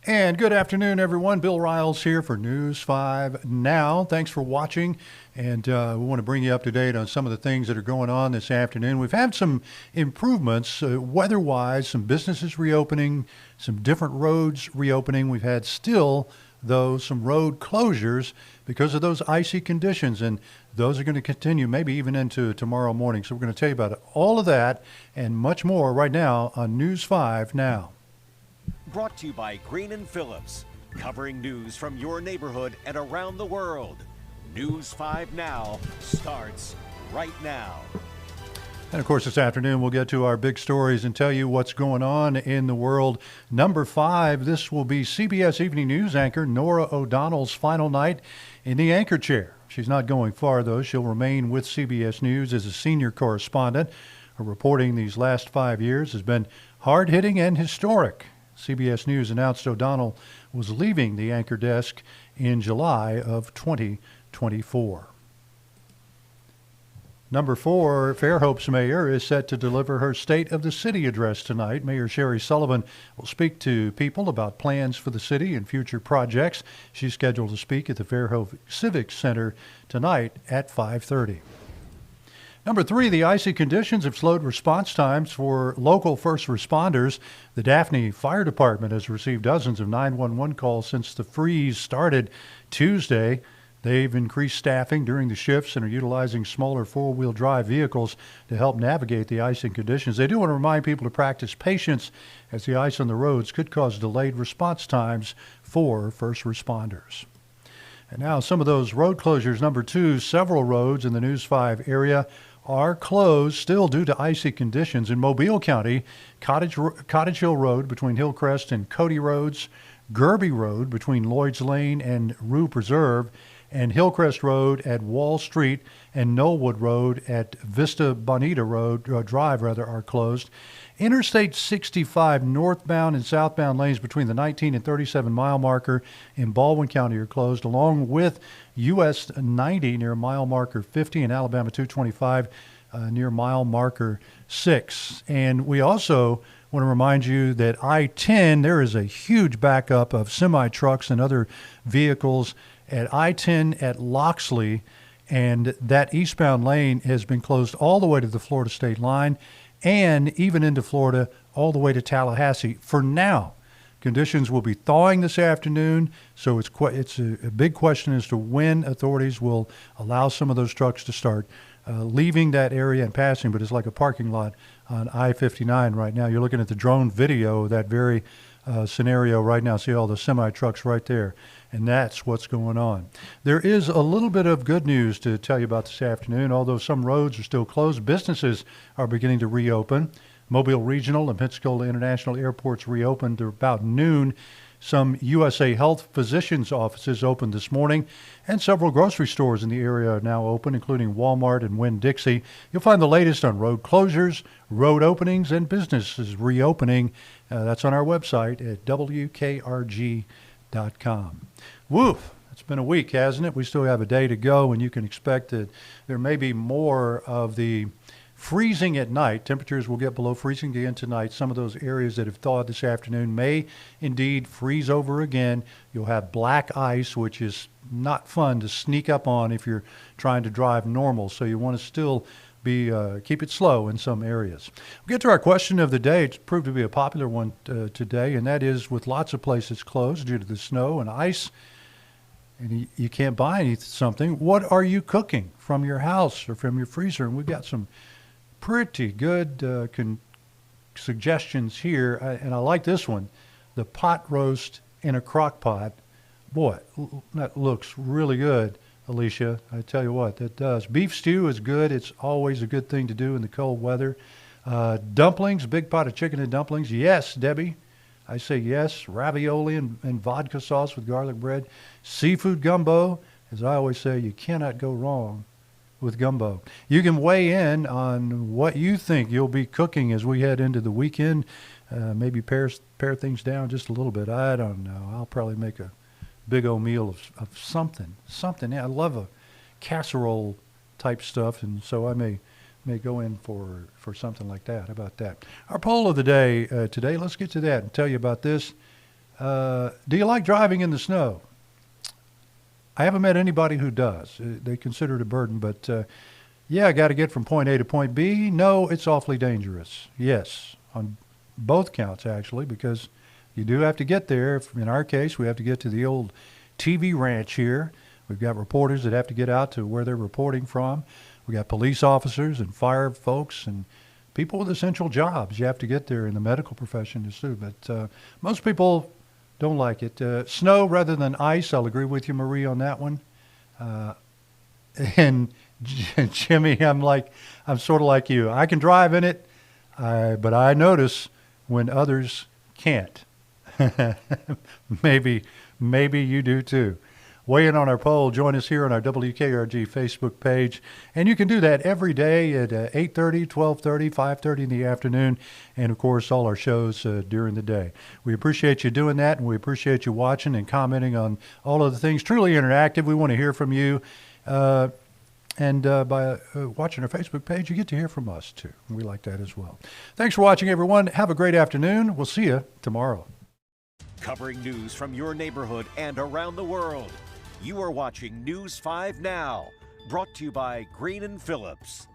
And good afternoon, everyone. Bill Riles here for News 5 Now. Thanks for watching, and we want to bring you up to date on some of the things that are going on this afternoon. We've had some improvements weather-wise, some businesses reopening, some different roads reopening. We've had still, though, some road closures because of those icy conditions, and those are going to continue maybe even into tomorrow morning. So we're going to tell you about all of that and much more right now on News 5 Now. Brought to you by Green & Phillips, covering news from your neighborhood and around the world. News 5 Now starts right now. And, of course, this afternoon we'll get to our big stories and tell you what's going on in the world. Number 5, this will be CBS Evening News anchor Norah O'Donnell's final night in the anchor chair. She's not going far, though. She'll remain with CBS News as a senior correspondent. Her reporting these last 5 years has been hard-hitting and historic. CBS News announced O'Donnell was leaving the anchor desk in July of 2024. Number 4, Fairhope's mayor is set to deliver her State of the City address tonight. Mayor Sherry Sullivan will speak to people about plans for the city and future projects. She's scheduled to speak at the Fairhope Civic Center tonight at 5:30. Number 3, the icy conditions have slowed response times for local first responders. The Daphne Fire Department has received dozens of 911 calls since the freeze started Tuesday. They've increased staffing during the shifts and are utilizing smaller four-wheel drive vehicles to help navigate the icing conditions. They do want to remind people to practice patience as the ice on the roads could cause delayed response times for first responders. And now some of those road closures. Number 2, several roads in the News 5 area are closed still due to icy conditions. In Mobile County, Cottage Hill Road between Hillcrest and Cody Roads, Gerby Road between Lloyd's Lane and Rue Preserve, and Hillcrest Road at Wall Street and Knollwood Road at Vista Bonita Drive are closed. Interstate 65 northbound and southbound lanes between the 19 and 37 mile marker in Baldwin County are closed, along with US 90 near mile marker 50 and Alabama 225 near mile marker 6. And we also want to remind you that I-10, there is a huge backup of semi-trucks and other vehicles at I-10 at Loxley, and that eastbound lane has been closed all the way to the Florida state line and even into Florida all the way to Tallahassee for now. Conditions will be thawing this afternoon, so it's a big question as to when authorities will allow some of those trucks to start leaving that area and passing, but it's like a parking lot on I-59 right now. You're looking at the drone video of that very scenario right now. See all the semi-trucks right there, and that's what's going on. There is a little bit of good news to tell you about this afternoon. Although some roads are still closed, businesses are beginning to reopen. Mobile Regional and Pensacola International Airports reopened about noon. Some USA Health physicians' offices opened this morning, and several grocery stores in the area are now open, including Walmart and Winn-Dixie. You'll find the latest on road closures, road openings, and businesses reopening. That's on our website at WKRG.com. Woof! It's been a week, hasn't it? We still have a day to go, and you can expect that there may be more of the freezing at night. Temperatures will get below freezing again tonight. Some of those areas that have thawed this afternoon may indeed freeze over again. You'll have black ice, which is not fun to sneak up on if you're trying to drive normal. So you want to still keep it slow in some areas. We'll get to our question of the day. It's proved to be a popular one today, and that is, with lots of places closed due to the snow and ice, and you can't buy something, what are you cooking from your house or from your freezer? And we've got some pretty good suggestions here, and I like this one, the pot roast in a crock pot. Boy, that looks really good, Alicia. I tell you what, that does. Beef stew is good. It's always a good thing to do in the cold weather. Dumplings, big pot of chicken and dumplings. Yes, Debbie, I say yes. Ravioli and vodka sauce with garlic bread. Seafood gumbo, as I always say, you cannot go wrong with gumbo. You can weigh in on what you think you'll be cooking as we head into the weekend. Maybe pare things down just a little bit. I don't know. I'll probably make a big old meal of something. I love a casserole type stuff, and so I may go in for something like that. How about that? Our poll of the day today, let's get to that and tell you about this. Do you like driving in the snow? I haven't met anybody who does. They consider it a burden, but yeah, I got to get from point A to point B. No, it's awfully dangerous. Yes, on both counts, actually, because you do have to get there. In our case, we have to get to the old TV ranch here. We've got reporters that have to get out to where they're reporting from. We got police officers and fire folks and people with essential jobs. You have to get there in the medical profession too. But most people don't like it. Snow rather than ice. I'll agree with you, Marie, on that one. And Jimmy, I'm sort of like you. I can drive in it, but I notice when others can't. Maybe you do too. Weigh in on our poll. Join us here on our WKRG Facebook page. And you can do that every day at 8:30, 12:30, 5:30 in the afternoon, and, of course, all our shows during the day. We appreciate you doing that, and we appreciate you watching and commenting on all of the things. Truly interactive. We want to hear from you. And by watching our Facebook page, you get to hear from us, too. We like that as well. Thanks for watching, everyone. Have a great afternoon. We'll see you tomorrow. Covering news from your neighborhood and around the world. You are watching News 5 Now, brought to you by Green & Phillips.